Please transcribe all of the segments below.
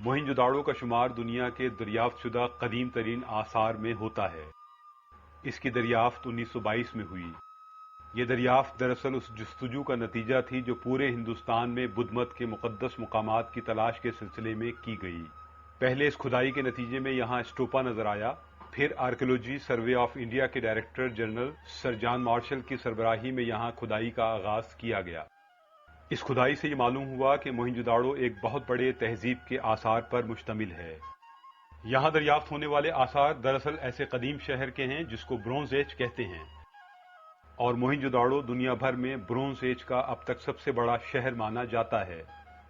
मोहनजोदाड़ो का शुमार दुनिया के दरियाफ्त शुदा कदीम तरीन आसार में होता है। इसकी दरियाफ्त 1922 में हुई। ये दरियाफ्त दरअसल उस जस्तजू का नतीजा थी जो पूरे हिंदुस्तान में बुद्ध मत के मुकद्दस मुकामात की तलाश के सिलसिले में की गई। पहले इस खुदाई के नतीजे में यहाँ स्टूपा नजर आया, फिर आर्कियोलॉजी सर्वे ऑफ इंडिया के director general sir John Marshall की सरबराही में यहाँ खुदाई का आगाज किया गया। इस खुदाई से ये मालूम हुआ कि मोहनजोदाड़ो एक बहुत बड़े तहजीब के आसार पर मुश्तमिल है। यहाँ दरियाफ्त होने वाले आसार दरअसल ऐसे कदीम शहर के हैं जिसको ब्रोंज एज कहते हैं, और मोहनजोदाड़ो दुनिया भर में ब्रोंज एज का अब तक सबसे बड़ा शहर माना जाता है।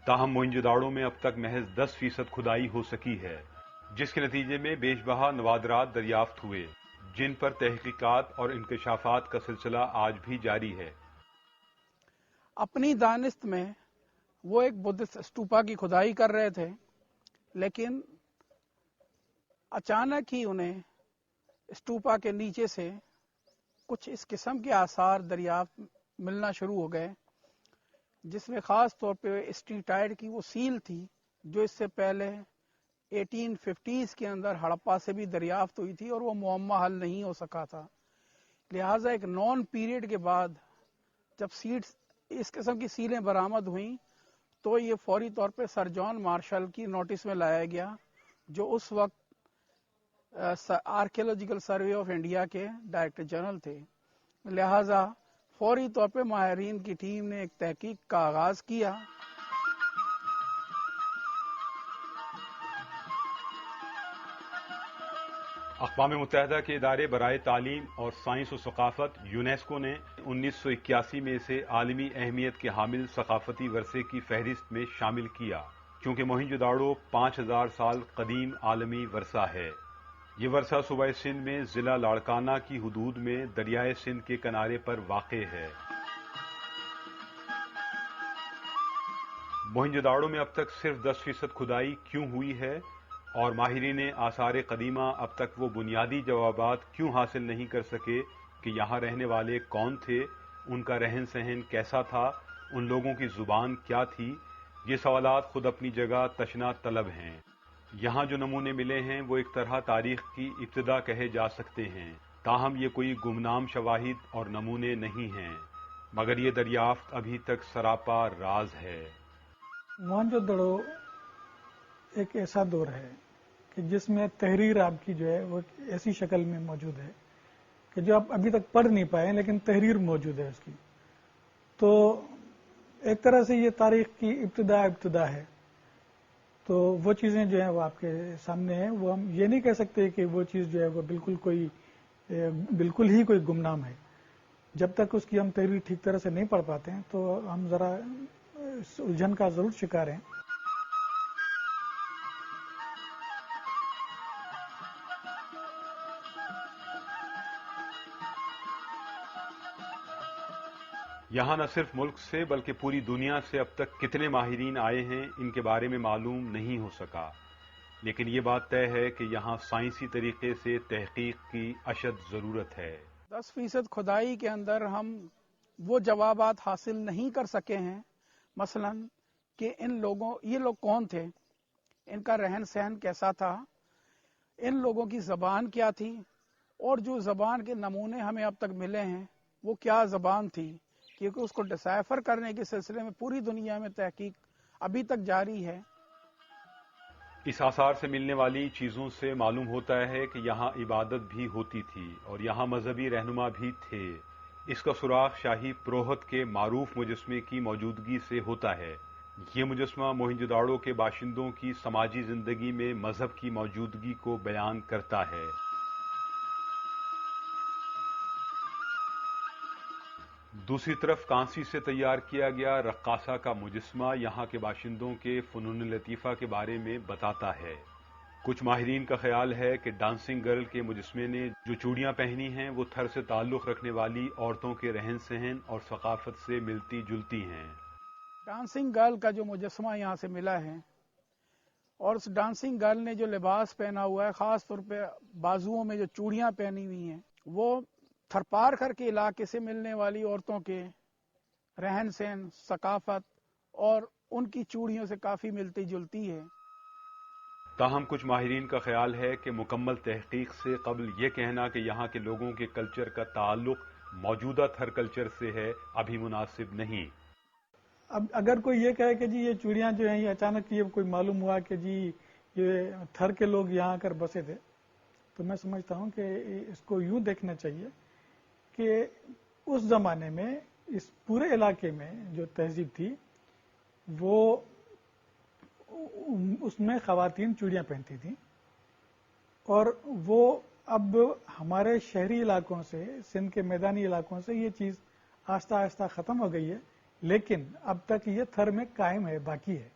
ताहम मोहनजोदाड़ो में अब तक महज 10% खुदाई हो सकी है, जिसके नतीजे में बेशबहा नवादरात दरियाफ्त हुए, जिन पर तहकीकात और इंकशाफात का सिलसिला आज भी जारी है। अपनी दानिस्त में वो एक बुद्धिस्ट स्तूपा की खुदाई कर रहे थे, लेकिन अचानक ही उन्हें स्तूपा के नीचे से कुछ इस किस्म के आसार दरियाफ्त मिलना शुरू हो गए, जिसमें खास तौर पे स्ट्रीटाइड की वो सील थी जो इससे पहले 1850s के अंदर हड़प्पा से भी दरियाफ्त हुई थी और वो मुअम्मा हल नहीं हो सका था। लिहाजा एक नॉन पीरियड के बाद जब सीड्स इस किस्म की सीलें बरामद हुई तो ये फौरी तौर पे सर जॉन मार्शल की नोटिस में लाया गया, जो उस वक्त आर्कियोलॉजिकल सर्वे ऑफ इंडिया के डायरेक्टर जनरल थे। लिहाजा फौरी तौर पे माहिरीन की टीम ने एक तहकीक का आगाज किया। अक़वाम मुत्तहिदा के इदारे बराए तालीम और साइंस और सकाफत यूनेस्को ने 1981 में इसे आलमी अहमियत के हामिल सकाफती वरसे की फहरिस्त में शामिल किया, क्योंकि मोहनजोदाड़ो 5000 साल कदीम आलमी वरसा है। ये वरसा सूबा सिंध में जिला लाड़काना की हुदूद में दरियाए सिंध के किनारे पर वाक़े है। मोहनजोदाड़ो में अब तक सिर्फ 10% खुदाई क्यों हुई है, और माहिरीन आसार कदीमा अब तक वो बुनियादी जवाबात क्यों हासिल नहीं कर सके कि यहाँ रहने वाले कौन थे, उनका रहन सहन कैसा था, उन लोगों की जुबान क्या थी, ये सवालात खुद अपनी जगह तशना तलब हैं। यहाँ जो नमूने मिले हैं वो एक तरह तारीख की इब्तिदा कहे जा सकते हैं, ताहम ये कोई गुमनाम शवाहिद और नमूने नहीं हैं, मगर ये दरियाफ्त अभी तक सरापा राज है। मोहनजोदड़ो एक ऐसा दौर है कि जिसमें तहरीर आपकी जो है वो ऐसी शक्ल में मौजूद है कि जो आप अभी तक पढ़ नहीं पाए, लेकिन तहरीर मौजूद है उसकी। तो एक तरह से ये तारीख की इब्तिदा है। तो वो चीजें जो है वो आपके सामने है। वो हम ये नहीं कह सकते कि वो चीज जो है वो बिल्कुल ही कोई गुमनाम है। जब तक उसकी हम तहरीर ठीक तरह से नहीं पढ़ पाते हैं तो हम जरा उलझन का जरूर शिकार हैं। यहाँ न सिर्फ मुल्क से बल्कि पूरी दुनिया से अब तक कितने माहिरीन आए हैं इनके बारे में मालूम नहीं हो सका, लेकिन ये बात तय है कि यहाँ साइंसी तरीके से तहकीक की अशद जरूरत है। 10% खुदाई के अंदर हम वो जवाबात हासिल नहीं कर सके हैं, मसलन कि ये लोग कौन थे, इनका रहन सहन कैसा था, इन लोगों की जबान क्या थी, और जो जबान के नमूने हमें अब तक मिले हैं वो क्या जबान थी, क्योंकि उसको डिसाइफर करने के सिलसिले में पूरी दुनिया में तहकीक अभी तक जारी है। इस आसार से मिलने वाली चीजों से मालूम होता है कि यहाँ इबादत भी होती थी और यहाँ मजहबी रहनुमा भी थे। इसका सुराग शाही प्रोहत के मारूफ मुजस्मे की मौजूदगी से होता है। ये मुजस्मा मोहनजोदाड़ो के बाशिंदों की समाजी जिंदगी में मजहब की मौजूदगी को बयान करता है। दूसरी तरफ कांसी से तैयार किया गया रक्कासा का मुजस्मा यहाँ के बाशिंदों के फनून लतीफ़ा के बारे में बताता है। कुछ माहिरीन का ख्याल है कि डांसिंग गर्ल के मुजस्मे ने जो चूड़ियां पहनी हैं वो थर से ताल्लुक रखने वाली औरतों के रहन सहन और सकाफत से मिलती जुलती हैं। डांसिंग गर्ल का जो मुजस्मा यहाँ से मिला है और उस डांसिंग गर्ल ने जो लिबास पहना हुआ है, खास तौर पे बाजुओं में जो चूड़ियां पहनी हुई हैं, वो थरपार करके इलाके से मिलने वाली औरतों के रहन सहन, सकाफत और उनकी चूड़ियों से काफी मिलती जुलती है। تاہم کچھ ماہرین کا خیال ہے کہ مکمل تحقیق سے قبل یہ کہنا کہ یہاں کے لوگوں کے کلچر کا تعلق موجودہ تھر کلچر سے ہے ابھی مناسب نہیں۔ اب اگر کوئی یہ کہے کہ جی یہ چوڑیاں جو ہیں یہ اچانک یہ کوئی معلوم ہوا کہ جی یہ تھر کے لوگ یہاں آ کر بسے تھے، تو میں سمجھتا ہوں کہ اس کو یوں دیکھنا چاہیے کہ اس زمانے میں اس پورے علاقے میں جو تہذیب تھی وہ اس میں خواتین چوڑیاں پہنتی تھیں، اور وہ اب ہمارے شہری علاقوں سے، سندھ کے میدانی علاقوں سے یہ چیز آہستہ آہستہ ختم ہو گئی ہے، لیکن اب تک یہ تھر میں قائم ہے، باقی ہے۔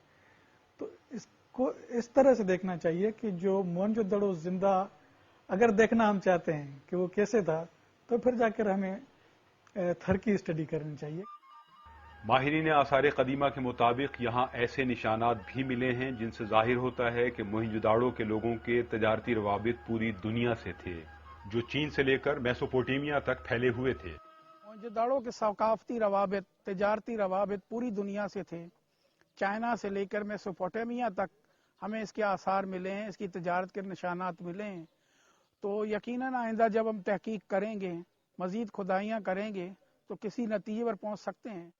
تو اس کو اس طرح سے دیکھنا چاہیے کہ جو موہنجو دڑو زندہ اگر دیکھنا ہم چاہتے ہیں کہ وہ کیسے تھا، تو پھر جا کر ہمیں تھر کی اسٹڈی کرنی چاہیے۔ ماہرین آثار قدیمہ کے مطابق یہاں ایسے نشانات بھی ملے ہیں جن سے ظاہر ہوتا ہے کہ موہنجو داڑو کے لوگوں کے تجارتی روابط پوری دنیا سے تھے، جو چین سے لے کر میسوپوٹیمیا تک پھیلے ہوئے تھے۔ موہنجو داڑو کے ثقافتی روابط، تجارتی روابط پوری دنیا سے تھے، چائنا سے لے کر میسوپوٹیمیا تک ہمیں اس کے آثار ملے ہیں، اس کی تجارت کے نشانات ملے ہیں۔ تو یقیناً آئندہ جب ہم تحقیق کریں گے، مزید کھدائیاں کریں گے، تو کسی نتیجے پر پہنچ سکتے ہیں۔